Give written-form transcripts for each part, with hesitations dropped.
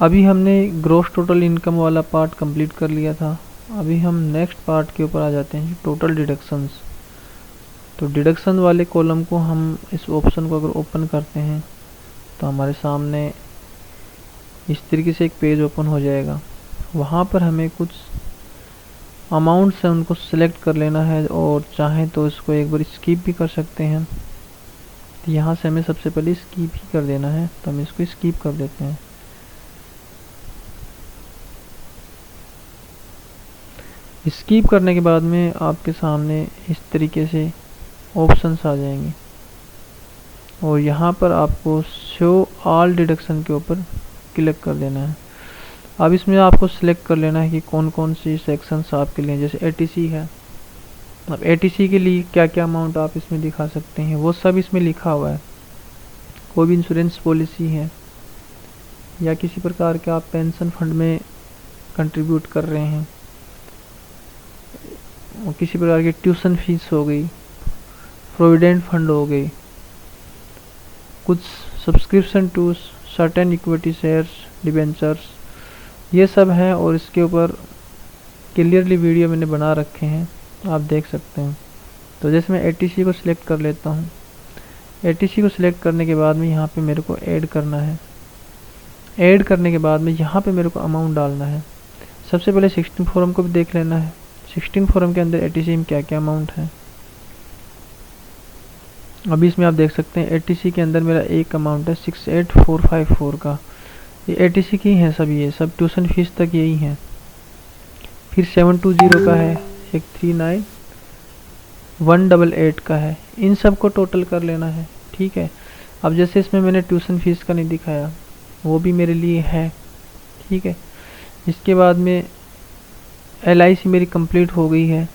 अभी हमने gross total income वाला पार्ट कंप्लीट कर लिया था। अभी हम नेक्स्ट पार्ट के ऊपर आ जाते हैं, टोटल डिडक्शंस। तो डिडक्शन वाले कॉलम को हम इस ऑप्शन को अगर ओपन करते हैं तो हमारे सामने इस तरीके से एक पेज ओपन हो जाएगा। वहाँ पर हमें कुछ अमाउंट्स है उनको सिलेक्ट कर लेना है, और चाहें तो इसको एक बार स्किप भी कर सकते हैं। तो यहाँ से हमें सबसे पहले स्किप ही कर देना है, तो हम इसको स्किप कर देते हैं। स्किप करने के बाद में आपके सामने इस तरीके से ऑप्शंस आ जाएंगे, और यहाँ पर आपको शो ऑल डिडक्शन के ऊपर क्लिक कर देना है। अब इसमें आपको सिलेक्ट कर लेना है कि कौन कौन सी सेक्शंस आपके लिए, जैसे एटीसी है। अब एटीसी के लिए क्या क्या अमाउंट आप इसमें दिखा सकते हैं वो सब इसमें लिखा हुआ है। कोई भी इंश्योरेंस पॉलिसी है या किसी प्रकार के आप पेंशन फंड में कंट्रीब्यूट कर रहे हैं, और किसी प्रकार की ट्यूशन फीस हो गई, प्रोविडेंट फंड हो गई, कुछ subscription to certain equity shares, debentures, ये सब हैं। और इसके ऊपर क्लियरली वीडियो मैंने बना रखे हैं, आप देख सकते हैं। तो जैसे मैं एटीसी को सिलेक्ट कर लेता हूँ। एटीसी को सिलेक्ट करने के बाद में यहाँ पे मेरे को ऐड करना है। ऐड करने के बाद में यहाँ पे मेरे को अमाउंट डालना है। सबसे पहले 16 फॉर्म को भी देख लेना है। 16 फॉर्म के अंदर एटीसी में क्या क्या अमाउंट है। अभी इसमें आप देख सकते हैं एटीसी के अंदर मेरा एक अमाउंट है 68454 का। ये एटीसी की है सब, ये सब ट्यूशन फीस तक यही है। फिर 720 का है, एक 39188 का है। इन सब को टोटल कर लेना है, ठीक है। अब जैसे इसमें मैंने ट्यूशन फीस का नहीं दिखाया, वो भी मेरे लिए है, ठीक है। इसके बाद में LIC मेरी कंप्लीट हो गई है।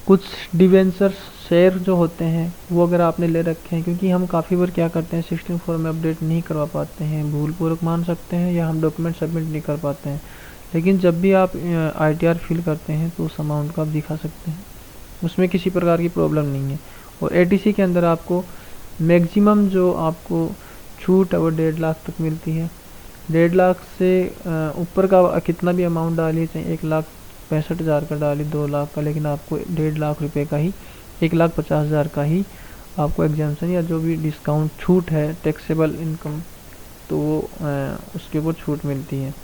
कुछ डिवेंचर्स शेयर जो होते हैं वो अगर आपने ले रखे हैं, क्योंकि हम काफ़ी बार क्या करते हैं 16 फॉर्म में अपडेट नहीं करवा पाते हैं, भूलपूर्वक मान सकते हैं, या हम डॉक्यूमेंट सबमिट नहीं कर पाते हैं। लेकिन जब भी आप ITR फिल करते हैं तो उस अमाउंट को आप दिखा सकते हैं, उसमें किसी प्रकार की प्रॉब्लम नहीं है। और ATC के अंदर आपको मैक्सिमम जो आपको छूट है वो 1.5 लाख तक मिलती है। 1.5 लाख से ऊपर का कितना भी अमाउंट डालिए, चाहे 1,65,000 का डालिए, 2 लाख का, लेकिन आपको 1.5 लाख रुपए का ही, 1,50,000 का ही आपको एग्जाम्पशन या जो भी डिस्काउंट छूट है टैक्सेबल इनकम, तो वो उसके ऊपर छूट मिलती है।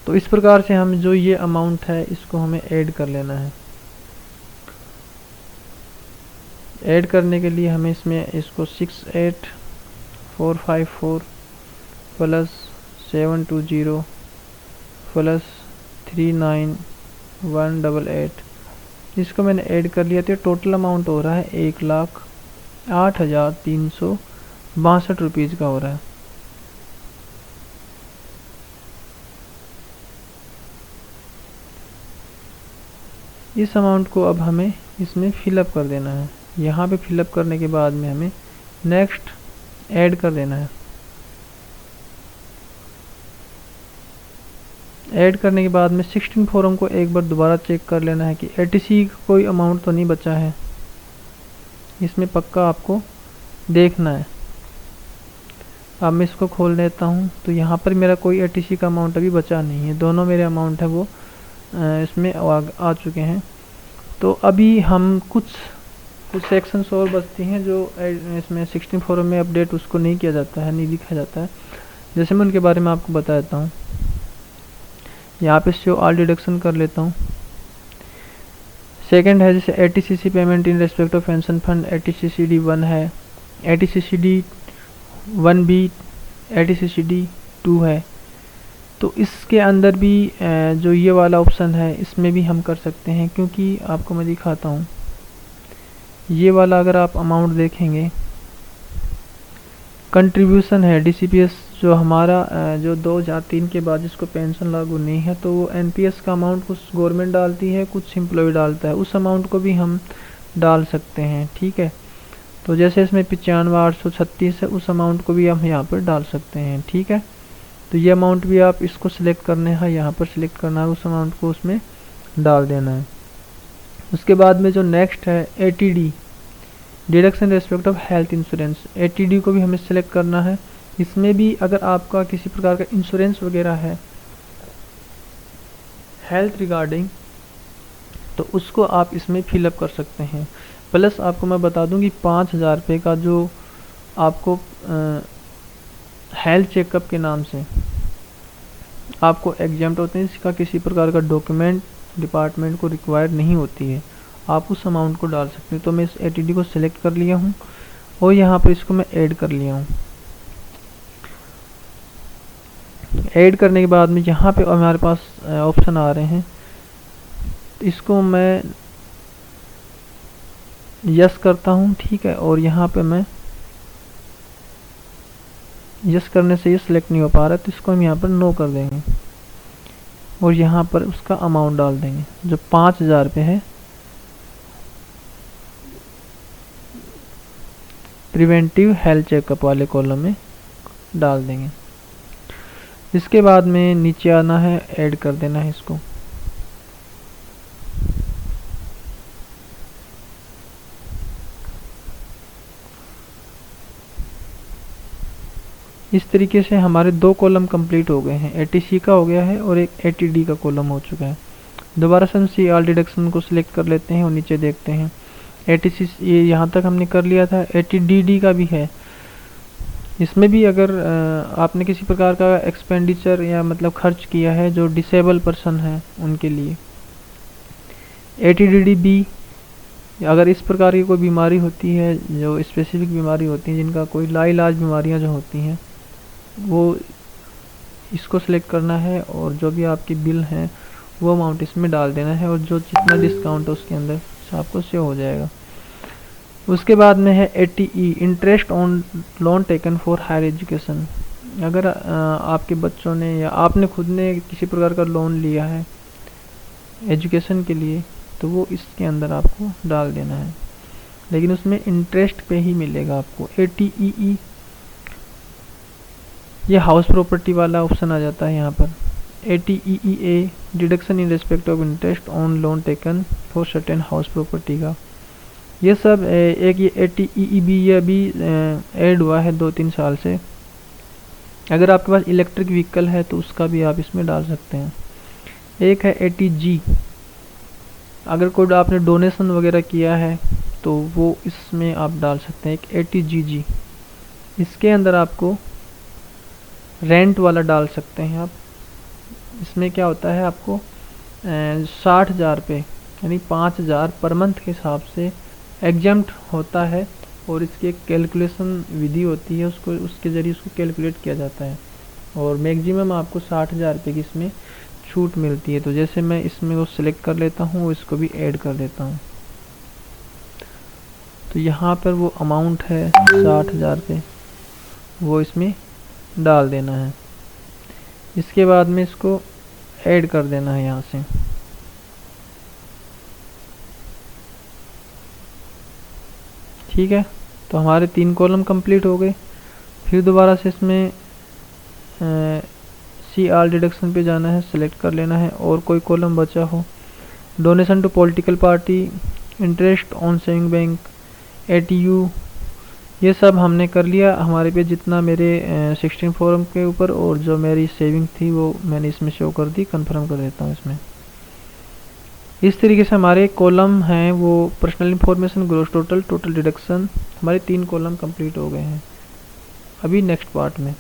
तो इस प्रकार से हम जो ये अमाउंट है इसको हमें ऐड कर लेना है। ऐड करने के लिए हमें इसमें इसको 68454 प्लस 720 प्लस 39188, इसको मैंने ऐड कर लिया। तो टोटल अमाउंट हो रहा है 1,08,362 रुपीज़ का हो रहा है। इस अमाउंट को अब हमें इसमें फिलअप कर देना है। यहाँ पे फिलअप करने के बाद में हमें नेक्स्ट ऐड कर देना है। ऐड करने के बाद में 16 फॉर्म को एक बार दोबारा चेक कर लेना है कि ATC कोई अमाउंट तो नहीं बचा है, इसमें पक्का आपको देखना है। अब मैं इसको खोल लेता हूँ, तो यहाँ पर मेरा कोई ATC का अमाउंट अभी बचा नहीं है, दोनों मेरे अमाउंट है वो इसमें आ चुके हैं। तो अभी हम कुछ सेक्शंस और बचती हैं जो इसमें 16 फॉर्म में अपडेट उसको नहीं किया जाता है, नहीं दिखाया जाता है। जैसे मैं उनके बारे में आपको बता देता हूँ। यहाँ पे शो ऑल डिडक्शन कर लेता हूँ। सेकंड है जैसे ATCC payment in respect of pension fund, ATCCD 1 है, ATCCD 1B, ATCCD 2 है। तो इसके अंदर भी जो ये वाला ऑप्शन है इसमें भी हम कर सकते हैं, क्योंकि आपको मैं दिखाता हूँ। ये वाला अगर आप अमाउंट देखेंगे, कंट्रीब्यूशन है DCPS जो हमारा जो 2003 के बाद जिसको पेंशन लागू नहीं है, तो वो NPS का अमाउंट कुछ गवर्नमेंट डालती है, कुछ एम्प्लॉय डालता है, उस अमाउंट को भी हम डाल सकते हैं, ठीक है। तो जैसे इसमें 95,836 है, उस अमाउंट को भी हम यहाँ पर डाल सकते हैं, ठीक है। तो ये अमाउंट भी आप इसको सिलेक्ट करना है, यहाँ पर सिलेक्ट करना है, उस अमाउंट को उसमें डाल देना है। उसके बाद में जो नेक्स्ट है ATD, deduction respect of health insurance, ATD को भी हमें सिलेक्ट करना है। इसमें भी अगर आपका किसी प्रकार का इंश्योरेंस वगैरह है हेल्थ रिगार्डिंग, तो उसको आप इसमें फिलअप कर सकते हैं। प्लस आपको मैं बता दूं कि 5,000 रुपये का जो आपको हेल्थ चेकअप के नाम से आपको एग्जाम्प्ट होते हैं, इसका किसी प्रकार का डॉक्यूमेंट डिपार्टमेंट को रिक्वायर नहीं होती है, आप उस अमाउंट को डाल सकते हैं। तो मैं इस एटीडी को सिलेक्ट कर लिया हूँ और यहाँ पर इसको मैं ऐड कर लिया हूँ। ऐड करने के बाद में यहाँ पे हमारे पास ऑप्शन आ रहे हैं, इसको मैं यस करता हूँ, ठीक है। और यहाँ पे मैं यस करने से ये सिलेक्ट नहीं हो पा रहा, तो इसको हम यहाँ पर नो कर देंगे और यहाँ पर उसका अमाउंट डाल देंगे जो 5,000 रुपये है। प्रिवेंटिव हेल्थ चेकअप वाले कॉलम में डाल देंगे। इसके बाद में नीचे आना है, ऐड कर देना है इसको। इस तरीके से हमारे 2 कॉलम कंप्लीट हो गए हैं, एटीसी का हो गया है और एक एटीडी का कॉलम हो चुका है। दोबारा से हम सी आर डिडक्शन को सिलेक्ट कर लेते हैं और नीचे देखते हैं एटीसी ये यहाँ तक हमने कर लिया था। एटीडीडी का भी है, इसमें भी अगर आपने किसी प्रकार का एक्सपेंडिचर या मतलब खर्च किया है जो डिसेबल पर्सन है उनके लिए। एटीडीडी बी, अगर इस प्रकार की कोई बीमारी होती है, जो स्पेसिफिक बीमारी होती है, जिनका कोई लाइलाज बीमारियां जो होती हैं, वो इसको सिलेक्ट करना है और जो भी आपकी बिल हैं वो अमाउंट इसमें डाल देना है और जो जितना डिस्काउंट है उसके अंदर आपको सेव हो जाएगा। उसके बाद में है eighty E, interest on loan taken for higher education. अगर आपके बच्चों ने या आपने खुद ने किसी प्रकार का लोन लिया है एजुकेशन के लिए, तो वो इसके अंदर आपको डाल देना है, लेकिन उसमें इंटरेस्ट पे ही मिलेगा आपको। एटीईई, ये हाउस प्रॉपर्टी वाला ऑप्शन आ जाता है यहाँ पर। Eighty E A, deduction in respect of interest on loan taken for certain house property का। ये सब एक ये एटीईई भी ये अभी ऐड हुआ है 2-3 साल से। अगर आपके पास इलेक्ट्रिक व्हीकल है तो उसका भी आप इसमें डाल सकते हैं। एक है एटीजी, अगर कोई आपने डोनेशन वगैरह किया है तो वो इसमें आप डाल सकते हैं। एक एटीजीजी, इसके अंदर आपको रेंट वाला डाल सकते हैं आप। इसमें क्या होता है, आपको 60,000 रुपये यानी 5,000 पर मंथ के हिसाब से एग्जम्प्ट होता है और इसकी एक कैलकुलेशन विधि होती है, उसको उसके ज़रिए उसको कैलकुलेट किया जाता है और मैक्सिमम आपको 60,000 रुपये की इसमें छूट मिलती है। तो जैसे मैं इसमें वो सिलेक्ट कर लेता हूँ, इसको भी ऐड कर देता हूँ, तो यहाँ पर वो अमाउंट है 60,000 रुपये, वो इसमें डाल देना है। इसके बाद में इसको ऐड कर देना है यहाँ से। ठीक है, तो हमारे 3 कॉलम कंप्लीट हो गए। फिर दोबारा से इसमें सी आर डिडक्शन पे जाना है, सिलेक्ट कर लेना है और कोई कॉलम बचा हो, donation to political party, interest on saving bank, eighty U, ये सब हमने कर लिया। हमारे पे जितना मेरे 16 फॉर्म के ऊपर और जो मेरी सेविंग थी वो मैंने इसमें शो कर दी। कंफर्म कर देता हूँ इसमें। इस तरीके से हमारे कॉलम हैं वो personal information, gross total, total deduction, हमारे 3 कॉलम कंप्लीट हो गए हैं। अभी नेक्स्ट पार्ट में